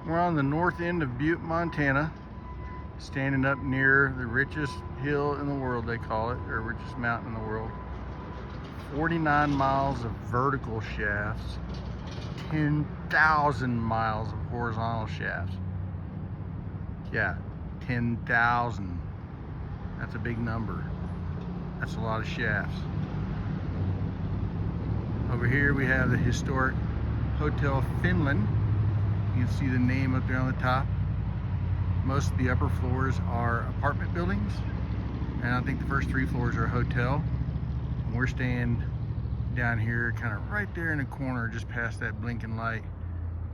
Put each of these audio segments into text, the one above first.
We're on the north end of Butte, Montana, standing up near the richest hill in the world, they call it, or richest mountain in the world. 49 miles of vertical shafts, 10,000 miles of horizontal shafts. Yeah, 10,000. That's a big number. That's a lot of shafts. Over here we have the historic Hotel Finland. You can see the name up there on the top. Most of the upper floors are apartment buildings, and I think the first 3 floors are a hotel. And we're staying down here, kind of right there in the corner, just past that blinking light.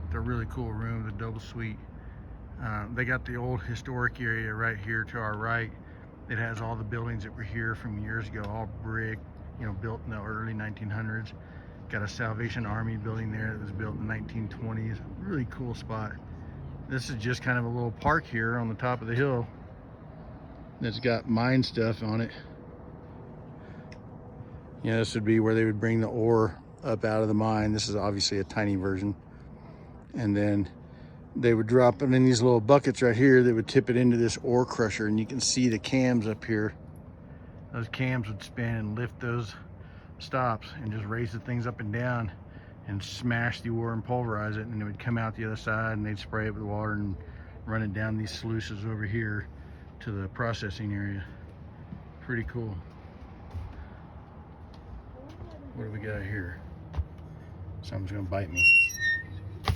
It's a really cool room, the double suite. They got the old historic area right here to our right. It has all the buildings that were here from years ago, all brick, you know, built in the early 1900s. Got a Salvation Army building there that was built in the 1920s. Really cool spot. This is just kind of a little park here on the top of the hill that's got mine stuff on it. Yeah, this would be where they would bring the ore up out of the mine. This is obviously a tiny version. And then they would drop it in these little buckets right here. They would tip it into this ore crusher, and you can see the cams up here. Those cams would spin and lift those stops and just raise the things up and down and smash the ore and pulverize it, and it would come out the other side, and they'd spray it with water and run it down these sluices over here to the processing area. Pretty cool. What do we got here? Something's gonna bite me.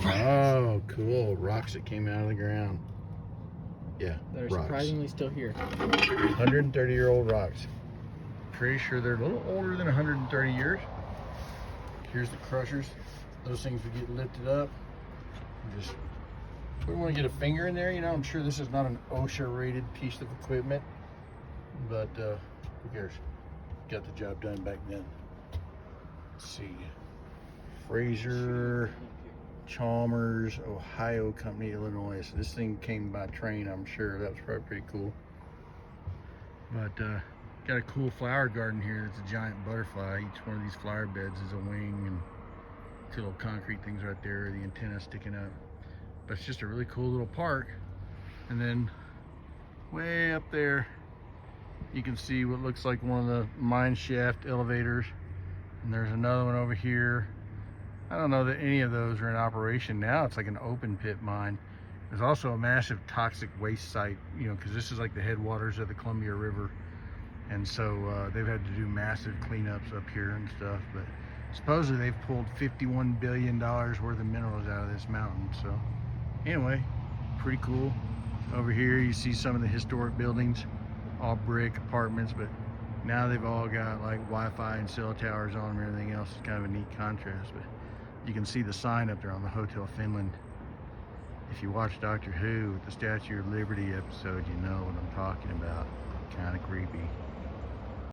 Oh, cool. Rocks that came out of the ground. Yeah, that are rocks. surprisingly still here. 130-year-old rocks. Pretty sure they're a little older than 130 years. Here's the crushers. Those things would get lifted up. Just, we want to get a finger in there, you know. I'm sure this is not an OSHA-rated piece of equipment, but who cares? Got the job done back then. Let's see. Fraser, Chalmers, Ohio Company, Illinois. So this thing came by train, I'm sure. That was probably pretty cool. But got a cool flower garden here. It's a giant butterfly. Each one of these flower beds is a wing, and 2 little concrete things right there, the antenna sticking up. But it's just a really cool little park. And then way up there, you can see what looks like one of the mine shaft elevators. And there's another one over here. I don't know that any of those are in operation now. It's like an open pit mine. There's also a massive toxic waste site, you know, because this is like the headwaters of the Columbia River. And so they've had to do massive cleanups up here and stuff. But supposedly they've pulled $51 billion worth of minerals out of this mountain. So anyway, pretty cool. Over here you see some of the historic buildings, all brick apartments, but now they've all got like Wi-Fi and cell towers on them and everything else. It's kind of a neat contrast. But you can see the sign up there on the Hotel Finland. If you watch Doctor Who with the Statue of Liberty episode, you know what I'm talking about. Kind of creepy.